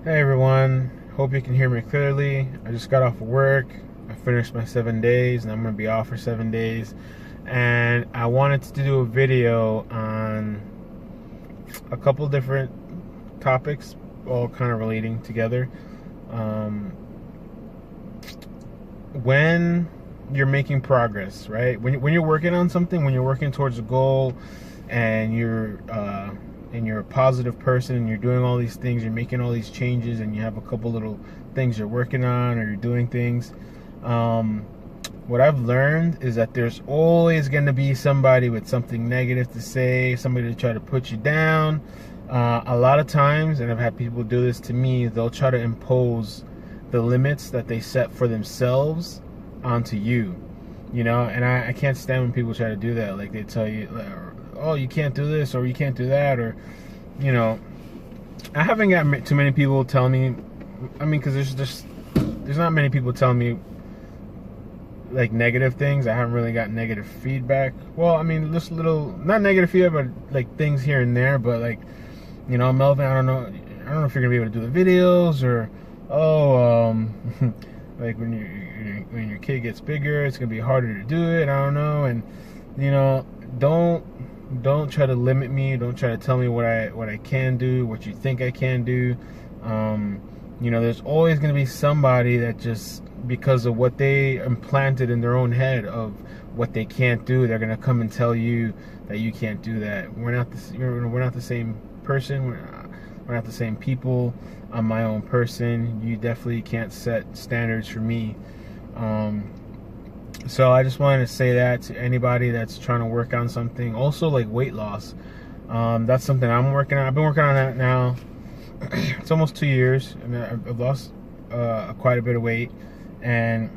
Hey everyone, hope you can hear me clearly. I just got off of work. I finished my 7 days and I'm going to be off for 7 days. And I wanted to do a video on a couple different topics, all kind of relating together. Um, when you're making progress, right? When you're working on something, when you're working towards a goal, and you're a positive person, and you're doing all these things, you're making all these changes, and you have a couple little things you're working on, or you're doing things. What I've learned is that there's always going to be somebody with something negative to say, somebody to try to put you down. A lot of times, and I've had people do this to me, they'll try to impose the limits that they set for themselves onto you, and I can't stand when people try to do that. Like, they tell you, oh, you can't do this, or you can't do that, or, I haven't got too many people tell me, because there's not many people telling me like negative things. I haven't really got negative feedback. Well, just little, not negative feedback, but like things here and there. But like, Melvin, I don't know if you're gonna be able to do the videos, or like when your kid gets bigger, it's gonna be harder to do it. I don't know, and don't try to limit me. Don't try to tell me what I can do, what you think I can do. There's always gonna be somebody that just, because of what they implanted in their own head of what they can't do, they're gonna come and tell you that you can't do that. We're not the same person. We're not the same people. I'm my own person. You definitely can't set standards for me. So I just wanted to say that to anybody that's trying to work on something. Also, like weight loss. That's something I'm working on. I've been working on that now. It's almost 2 years. I've lost quite a bit of weight. And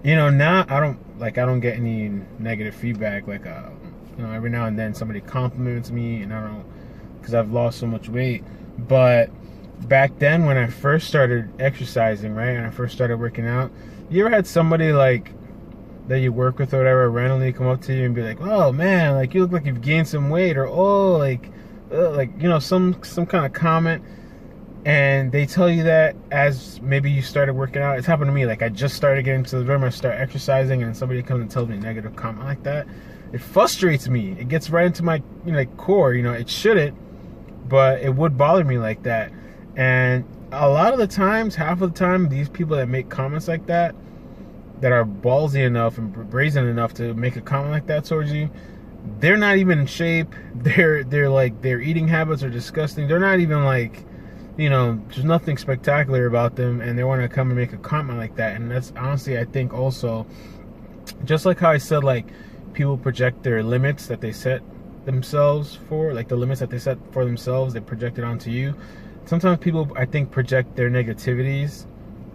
now I don't get any negative feedback. Like every now and then somebody compliments me, and I don't, because I've lost so much weight. But back then, when I first started exercising, right, and I first started working out, you ever had somebody like that you work with or whatever randomly come up to you and be like, "Oh man, like you look like you've gained some weight," or "Oh, some kind of comment." And they tell you that as maybe you started working out. It's happened to me. Like, I just started getting to the gym, I start exercising, and somebody comes and tells me a negative comment like that. It frustrates me. It gets right into my core. It shouldn't, but it would bother me like that. And a lot of the times, half of the time, these people that make comments like that are ballsy enough and brazen enough to make a comment like that towards you, they're not even in shape. Their eating habits are disgusting. They're not even like, there's nothing spectacular about them, and they want to come and make a comment like that. And that's honestly, I think, also, just like how I said, like, people project their limits that they set themselves for, like the limits that they set for themselves, they project it onto you. Sometimes people, I think, project their negativities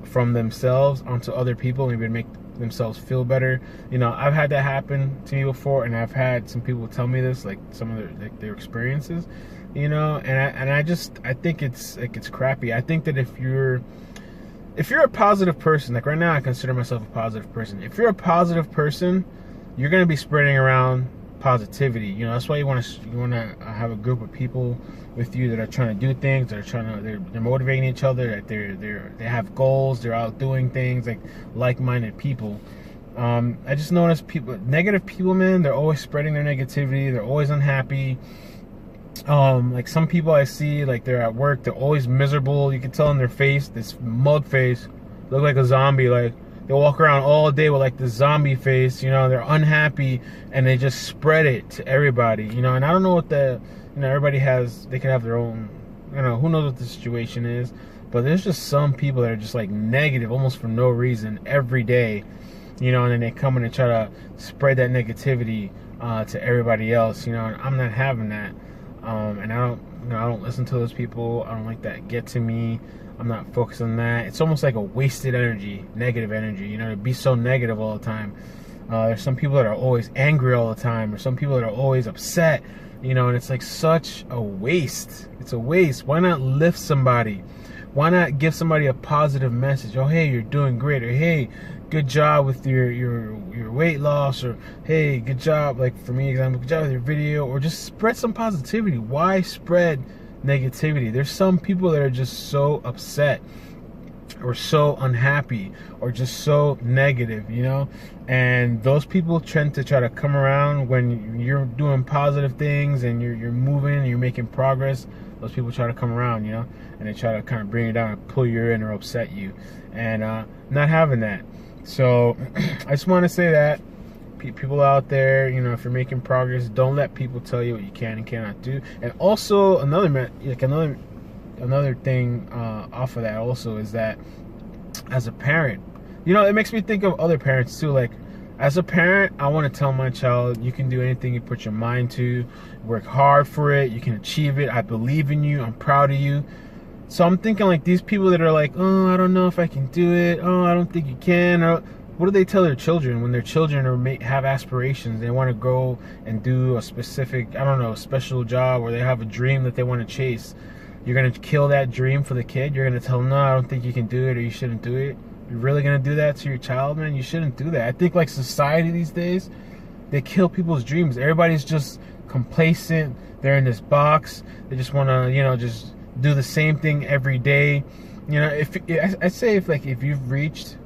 from themselves onto other people, maybe to make themselves feel better. I've had that happen to me before, and I've had some people tell me this, like some of their experiences. And I think it's crappy. I think that if you're a positive person, like right now I consider myself a positive person. If you're a positive person, you're going to be spreading around positivity. That's why you want to have a group of people with you that are trying to do things, that are they're motivating each other, that they have goals, they're out doing things, like-minded people. I just notice negative people, man, they're always spreading their negativity. They're always unhappy. Like some people I see, like they're at work, they're always miserable. You can tell in their face, this mug face, look like a zombie. Like, they walk around all day with like the zombie face. They're unhappy, and they just spread it to everybody. And I don't know what everybody has. They could have their own. Who knows what the situation is. But there's just some people that are just like negative, almost for no reason, every day. And then they come in and try to spread that negativity to everybody else. And I'm not having that. And I don't listen to those people. I don't like that get to me. I'm not focused on that. It's almost like a wasted energy, negative energy, to be so negative all the time. There's some people that are always angry all the time, or some people that are always upset, and it's like such a waste. It's a waste. Why not lift somebody? Why not give somebody a positive message? Oh, hey, you're doing great, or hey, good job with your weight loss, or hey, good job, like for me, example, good job with your video, or just spread some positivity. Why spread negativity. There's some people that are just so upset or so unhappy or just so negative, you know, and those people tend to try to come around when you're doing positive things and you're moving and you're making progress. Those people try to come around, you know, and they try to kind of bring you down and pull you in or upset you, and not having that. So I just want to say that people out there, you know, if you're making progress, don't let people tell you what you can and cannot do. And also another thing off of that also is that as a parent, you know, it makes me think of other parents too. Like, as a parent, I want to tell my child, you can do anything you put your mind to, work hard for it, you can achieve it, I believe in you, I'm proud of you. So I'm thinking, like, these people that are like, oh, I don't know if I can do it, oh, I don't think you can, or what do they tell their children when their children have aspirations? They want to go and do a specific, I don't know, special job, or they have a dream that they want to chase. You're going to kill that dream for the kid? You're going to tell them, no, I don't think you can do it, or you shouldn't do it? You're really going to do that to your child, man? You shouldn't do that. I think, like, society these days, they kill people's dreams. Everybody's just complacent. They're in this box. They just want to, you know, just do the same thing every day. You know, I'd say if you've reached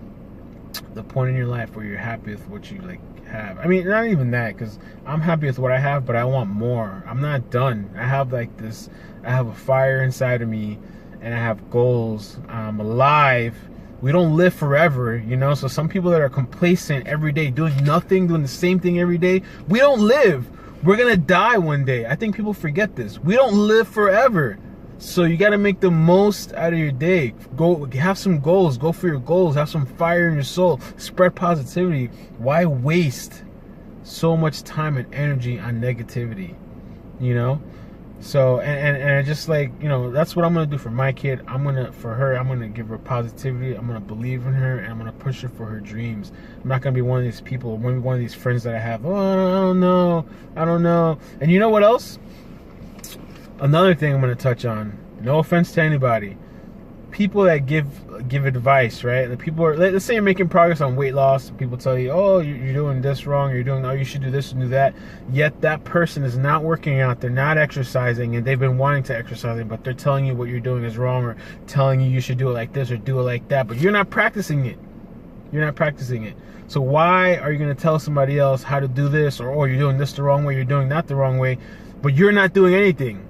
the point in your life where you're happy with what you, like, have. I mean, not even that, because I'm happy with what I have, but I want more. I'm not done. I have, like, this, I have a fire inside of me, and I have goals. I'm alive. We don't live forever, you know? So some people that are complacent every day, doing nothing, doing the same thing every day, we don't live. We're gonna die one day. I think people forget this. We don't live forever. So you got to make the most out of your day. Go have some goals. Go for your goals. Have some fire in your soul. Spread positivity. Why waste so much time and energy on negativity? You know? So, and I just, like, you know, that's what I'm going to do for my kid. For her, I'm going to give her positivity. I'm going to believe in her, and I'm going to push her for her dreams. I'm not going to be one of these people, one of these friends that I have, oh, I don't know. And you know what else? Another thing I'm going to touch on, no offense to anybody, people that give advice, right? The people are, let's say you're making progress on weight loss. People tell you, oh, you're doing this wrong. Oh, you should do this and do that. Yet that person is not working out. They're not exercising, and they've been wanting to exercise, but they're telling you what you're doing is wrong, or telling you should do it like this or do it like that. But you're not practicing it. You're not practicing it. So why are you going to tell somebody else how to do this, or, oh, you're doing this the wrong way, you're doing that the wrong way, but you're not doing anything?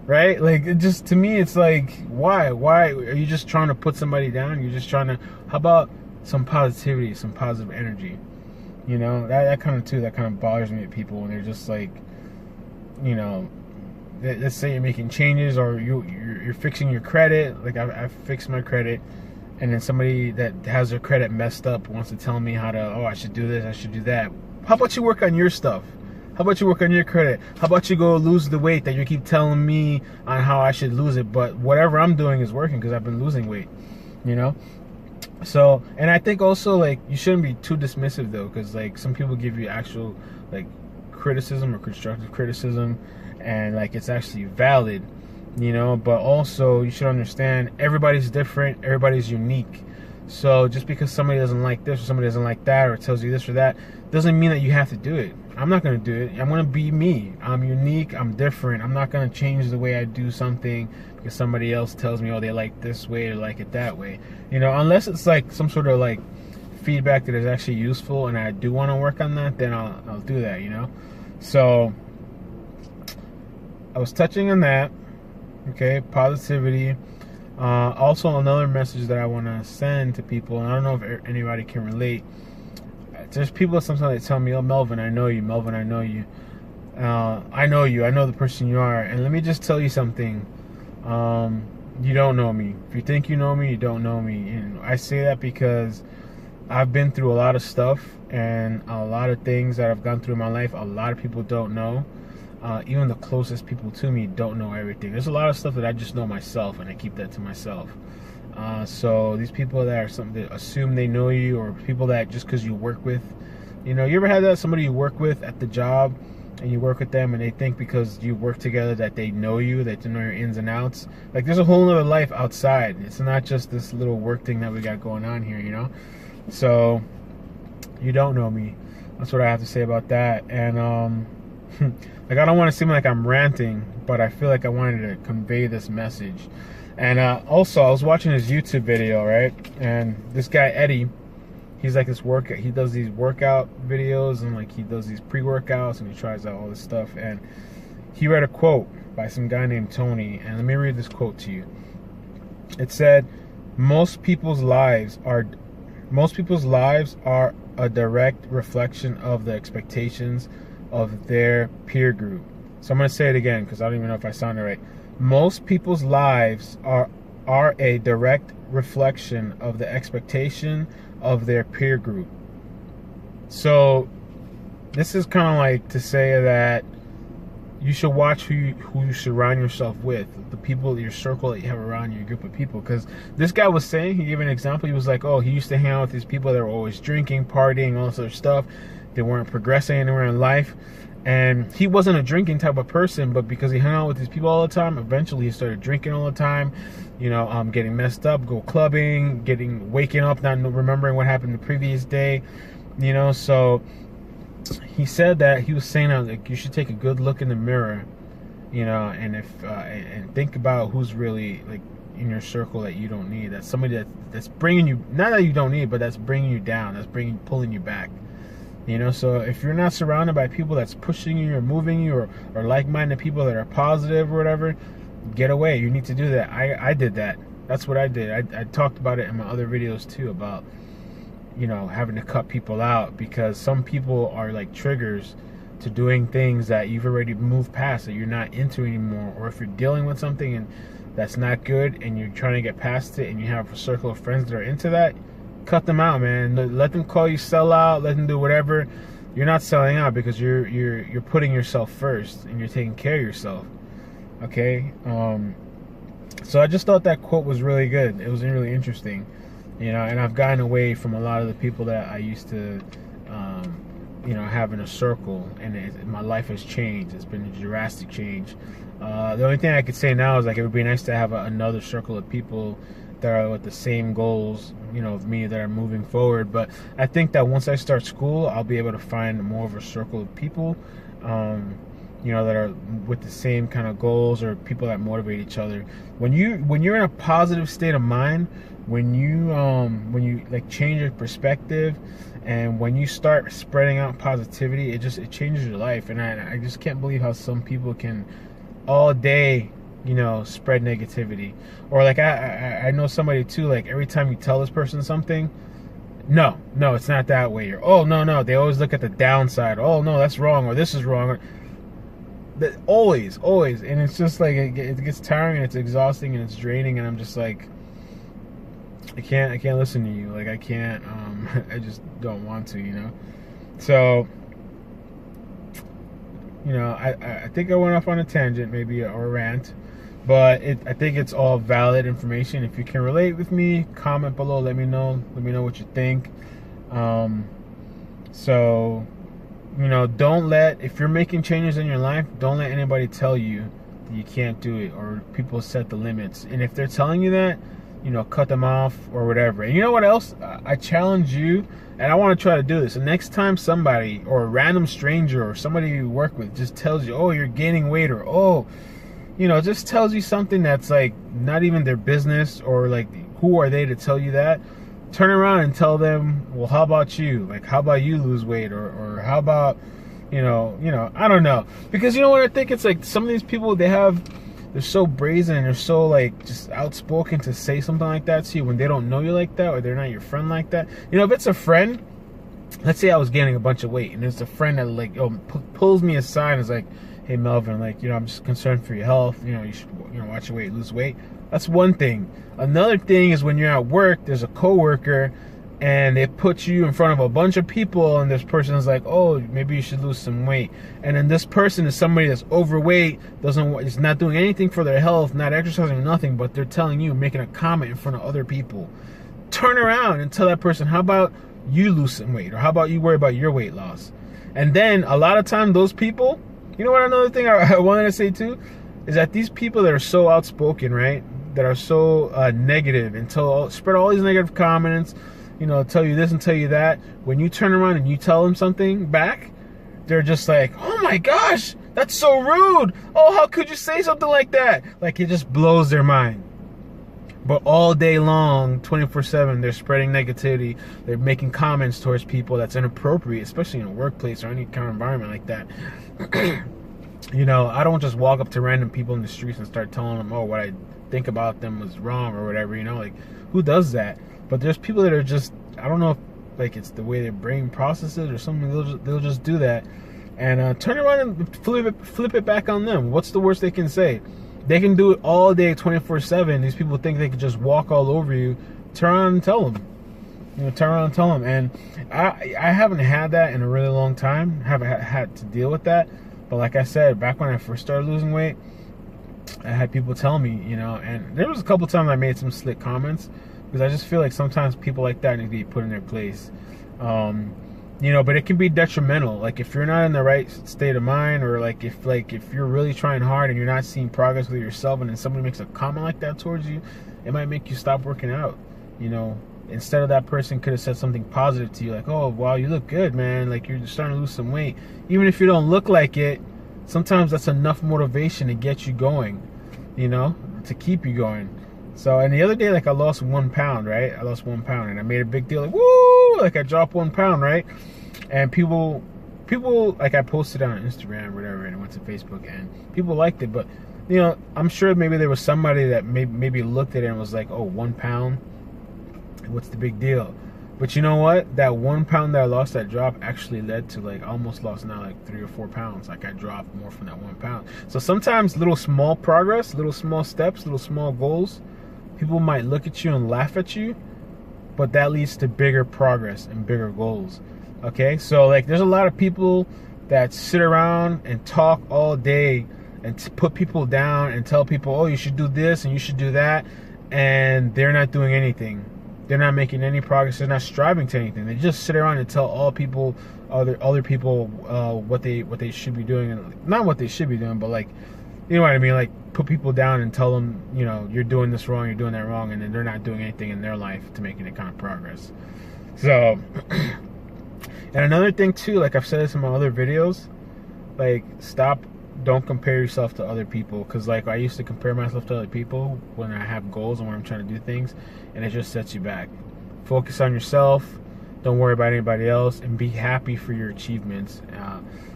Right? Like, it just, to me, it's like, why are you just trying to put somebody down? You're just trying to, how about some positivity, some positive energy? You know, that kind of bothers me at people when they're just like, you know, let's say you're making changes, or you're fixing your credit. Like, I've fixed my credit, and then somebody that has their credit messed up wants to tell me how to, oh, I should do this, I should do that. How about you work on your stuff? How about you work on your credit? How about you go lose the weight that you keep telling me on how I should lose it? But whatever I'm doing is working, because I've been losing weight, you know? So, and I think also, like, you shouldn't be too dismissive, though, because, like, some people give you actual, like, criticism or constructive criticism, and, like, it's actually valid, you know? But also, you should understand, everybody's different, everybody's unique. So just because somebody doesn't like this or somebody doesn't like that, or tells you this or that, doesn't mean that you have to do it. I'm not going to do it. I'm going to be me. I'm unique. I'm different. I'm not going to change the way I do something because somebody else tells me, oh, they like this way or like it that way. You know, unless it's like some sort of, like, feedback that is actually useful and I do want to work on that, then I'll do that, you know? So I was touching on that. Okay, positivity. Also, another message that I want to send to people, and I don't know if anybody can relate. There's people that sometimes they tell me, oh, Melvin, I know you. Melvin, I know you. I know you. I know the person you are. And let me just tell you something. You don't know me. If you think you know me, you don't know me. And I say that because I've been through a lot of stuff, and a lot of things that I've gone through in my life, a lot of people don't know. Even the closest people to me don't know everything. There's a lot of stuff that I just know myself, and I keep that to myself. So these people that are something that assume they know you, or people that just because you work with, you know, you ever had that, somebody you work with at the job, and you work with them, and they think because you work together that they know you, that they know your ins and outs. Like, there's a whole other life outside. It's not just this little work thing that we got going on here, you know? So, you don't know me. That's what I have to say about that. And, like, I don't want to seem like I'm ranting, but I feel like I wanted to convey this message. And also, I was watching his YouTube video, right? And this guy Eddie, he's like this workout. He does these workout videos, and like he does these pre-workouts, and he tries out all this stuff. And he read a quote by some guy named Tony, and let me read this quote to you. It said, most people's lives are a direct reflection of the expectations of their peer group. So I'm going to say it again because I don't even know if I sounded right. Most people's lives are a direct reflection of the expectation of their peer group. So this is kind of like to say that you should watch who you surround yourself with, the people, your circle that you have around you, your group of people. Because this guy was saying, he gave an example. He was like, oh, he used to hang out with these people that were always drinking, partying, all this other stuff. They weren't progressing anywhere in life. And he wasn't a drinking type of person, but because he hung out with these people all the time, eventually he started drinking all the time, you know, getting messed up, go clubbing, waking up, not remembering what happened the previous day, you know. So he said that he was saying that, like, you should take a good look in the mirror, you know, and and think about who's really like in your circle that you don't need. That's somebody that's bringing you, not that you don't need, but that's bringing you down, that's pulling you back. You know, so if you're not surrounded by people that's pushing you or moving you, or like-minded people that are positive or whatever, get away. You need to do that. I did that. That's what I did. I talked about it in my other videos too, about, you know, having to cut people out, because some people are like triggers to doing things that you've already moved past, that you're not into anymore. Or if you're dealing with something and that's not good and you're trying to get past it, and you have a circle of friends that are into that, cut them out, man. Let them call you sell out, let them do whatever. You're not selling out, because you're putting yourself first and you're taking care of yourself. Okay? So I just thought that quote was really good. It was really interesting. You know, and I've gotten away from a lot of the people that I used to you know, have in a circle, and my life has changed. It's been a drastic change. The only thing I could say now is, like, it would be nice to have another circle of people that are with the same goals, you know, of me, that are moving forward. But I think that once I start school, I'll be able to find more of a circle of people, you know, that are with the same kind of goals, or people that motivate each other. When you're in a positive state of mind, when you like change your perspective, and when you start spreading out positivity, it changes your life. And I just can't believe how some people can all day, you know, spread negativity. Or like I know somebody too, like, every time you tell this person something, no, it's not that way, or oh no, they always look at the downside. Oh no, that's wrong, or this is wrong. Always, and it's just like it gets tiring, and it's exhausting, and it's draining, and I'm just like, I can't listen to you. Like, I can't. I just don't want to, you know. So, you know, I think I went off on a tangent, maybe, or a rant. But I think it's all valid information. If you can relate with me, comment below. Let me know. Let me know what you think. So, you know, if you're making changes in your life, don't let anybody tell you that you can't do it, or people set the limits. And if they're telling you that, you know, cut them off or whatever. And you know what else? I challenge you, and I want to try to do this. The next time somebody, or a random stranger, or somebody you work with, just tells you, oh, you're gaining weight, or oh, you know, just tells you something that's like not even their business, or like, who are they to tell you that? Turn around and tell them, well, how about you? Like, how about you lose weight? Or how about, you know, I don't know. Because you know what I think? It's like some of these people, they're so brazen, and they're so like just outspoken to say something like that to you when they don't know you like that, or they're not your friend like that. You know, if it's a friend, let's say I was gaining a bunch of weight, and it's a friend that like pulls me aside and is like, hey Melvin, like, you know, I'm just concerned for your health, you know, you should, you know, watch your weight, lose weight. That's one thing. Another thing is when you're at work, there's a coworker, and they put you in front of a bunch of people, and this person is like, oh, maybe you should lose some weight. And then this person is somebody that's overweight, is not doing anything for their health, not exercising, nothing, but they're telling you, making a comment in front of other people. Turn around and tell that person, how about you lose some weight? Or how about you worry about your weight loss? And then a lot of time, those people, you know what, another thing I wanted to say too, is that these people that are so outspoken, right, that are so negative, and spread all these negative comments, you know, tell you this and tell you that, when you turn around and you tell them something back, they're just like, oh my gosh, that's so rude. Oh, how could you say something like that? Like, it just blows their mind. But all day long, 24/7, they're spreading negativity. They're making comments towards people that's inappropriate, especially in a workplace or any kind of environment like that. You know, I don't just walk up to random people in the streets and start telling them, oh, what I think about them was wrong or whatever, you know, like, who does that? But there's people that are just, I don't know if, like, it's the way their brain processes or something, they'll just do that. And turn around and flip it back on them. What's the worst they can say? They can do it all day, 24/7. These people think they can just walk all over you. Turn around and tell them. You know, turn around and tell them. And I haven't had that in a really long time. Haven't had to deal with that. But like I said, back when I first started losing weight, I had people tell me, you know, and there was a couple times I made some slick comments because I just feel like sometimes people like that need to be put in their place. You know, but it can be detrimental. Like, if you're not in the right state of mind, or like if you're really trying hard and you're not seeing progress with yourself, and then somebody makes a comment like that towards you, it might make you stop working out. You know, instead of that person could have said something positive to you, like, oh wow, you look good, man, like you're starting to lose some weight. Even if you don't look like it, sometimes that's enough motivation to get you going, you know, to keep you going. So, and the other day, like, I lost 1 pound, right? I lost 1 pound, and I made a big deal, like, woo, like I dropped 1 pound, right? And people, like, I posted on Instagram or whatever, and it went to Facebook, and people liked it. But, you know, I'm sure maybe there was somebody that maybe looked at it and was like, oh, 1 pound, what's the big deal? But you know what? That 1 pound that I lost, that drop, actually led to, like, I almost lost now like 3 or 4 pounds. Like, I dropped more from that 1 pound. So sometimes little small progress, little small steps, little small goals, people might look at you and laugh at you, but that leads to bigger progress and bigger goals. Okay, so like, there's a lot of people that sit around and talk all day and put people down and tell people, oh, you should do this and you should do that, and they're not doing anything. They're not making any progress. They're not striving to anything. They just sit around and tell all people, other people, what they should be doing, and not what they should be doing, but, like, you know what I mean? Like, put people down and tell them, you know, you're doing this wrong, you're doing that wrong, and then they're not doing anything in their life to make any kind of progress. So, and another thing too, like I've said this in my other videos, like, don't compare yourself to other people, because, like, I used to compare myself to other people when I have goals and when I'm trying to do things, and it just sets you back. Focus on yourself. Don't worry about anybody else, and be happy for your achievements.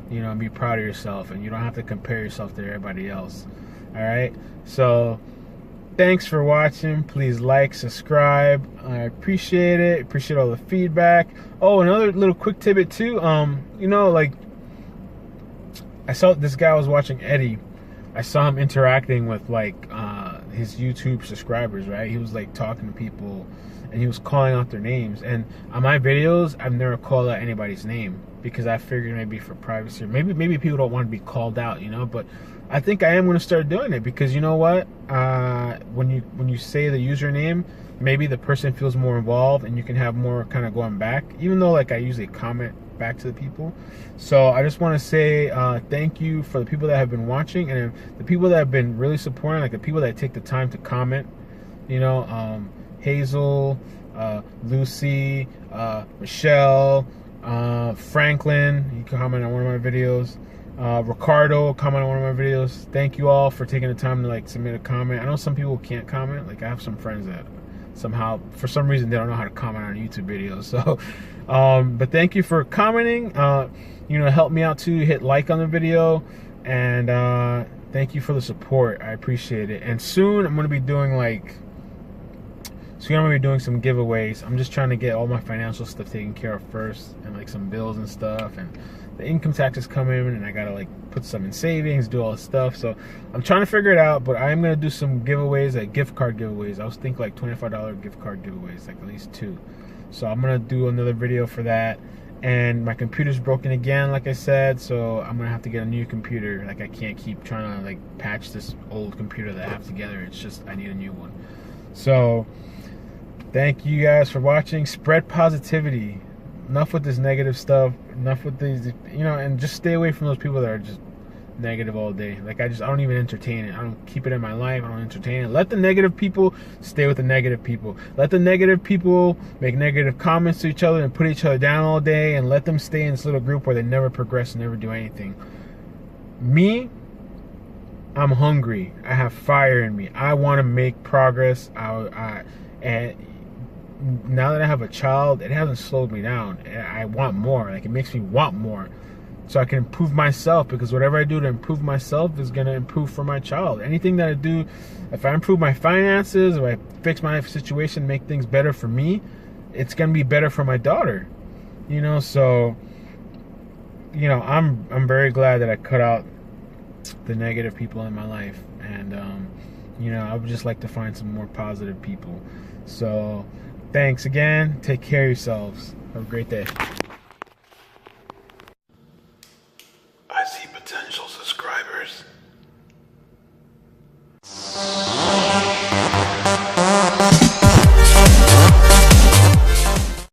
You know, and be proud of yourself, and you don't have to compare yourself to everybody else. All right, so thanks for watching. Please like, subscribe. I appreciate it. Appreciate all the feedback. Oh, another little quick tidbit too. You know, like, I saw this guy was watching Eddie. I saw him interacting with, like, his YouTube subscribers, right? He was, like, talking to people, and he was calling out their names. And on my videos, I've never called out anybody's name, because I figured maybe for privacy, or maybe people don't want to be called out, you know. But I think I am going to start doing it, because you know what? When you say the username, maybe the person feels more involved, and you can have more kind of going back. Even though, like, I usually comment back to the people. So I just want to say thank you for the people that have been watching, and the people that have been really supporting, like the people that take the time to comment. You know, Hazel, Lucy, Michelle, Franklin, you can comment on one of my videos. Ricardo, comment on one of my videos. Thank you all for taking the time to, like, submit a comment. I know some people can't comment. Like, I have some friends that somehow, for some reason, they don't know how to comment on YouTube videos. So, but thank you for commenting. You know, help me out too. Hit like on the video, and thank you for the support. I appreciate it. And soon I'm gonna be doing some giveaways. I'm just trying to get all my financial stuff taken care of first, and, like, some bills and stuff, and the income taxes come in, and I gotta, like, put some in savings, do all this stuff. So I'm trying to figure it out, but I am gonna do some giveaways, like gift card giveaways. I was thinking like $25 gift card giveaways, like at least 2. So I'm gonna do another video for that. And my computer's broken again, like I said, so I'm gonna have to get a new computer. Like, I can't keep trying to, like, patch this old computer that I have together. It's just, I need a new one. So thank you guys for watching. Spread positivity. Enough with this negative stuff. Enough with these, you know, and just stay away from those people that are just negative all day. Like I don't even entertain it. I don't keep it in my life. I don't entertain it. Let the negative people stay with the negative people. Let the negative people make negative comments to each other and put each other down all day, and let them stay in this little group where they never progress and never do anything. Me, I'm hungry. I have fire in me. I want to make progress. And now that I have a child, it hasn't slowed me down. I want more. Like, it makes me want more, so I can improve myself, because whatever I do to improve myself is going to improve for my child. Anything that I do, if I improve my finances, if I fix my situation, make things better for me, it's going to be better for my daughter. You know, so, you know, I'm very glad that I cut out the negative people in my life, and you know, I would just like to find some more positive people. So thanks again. Take care of yourselves. Have a great day.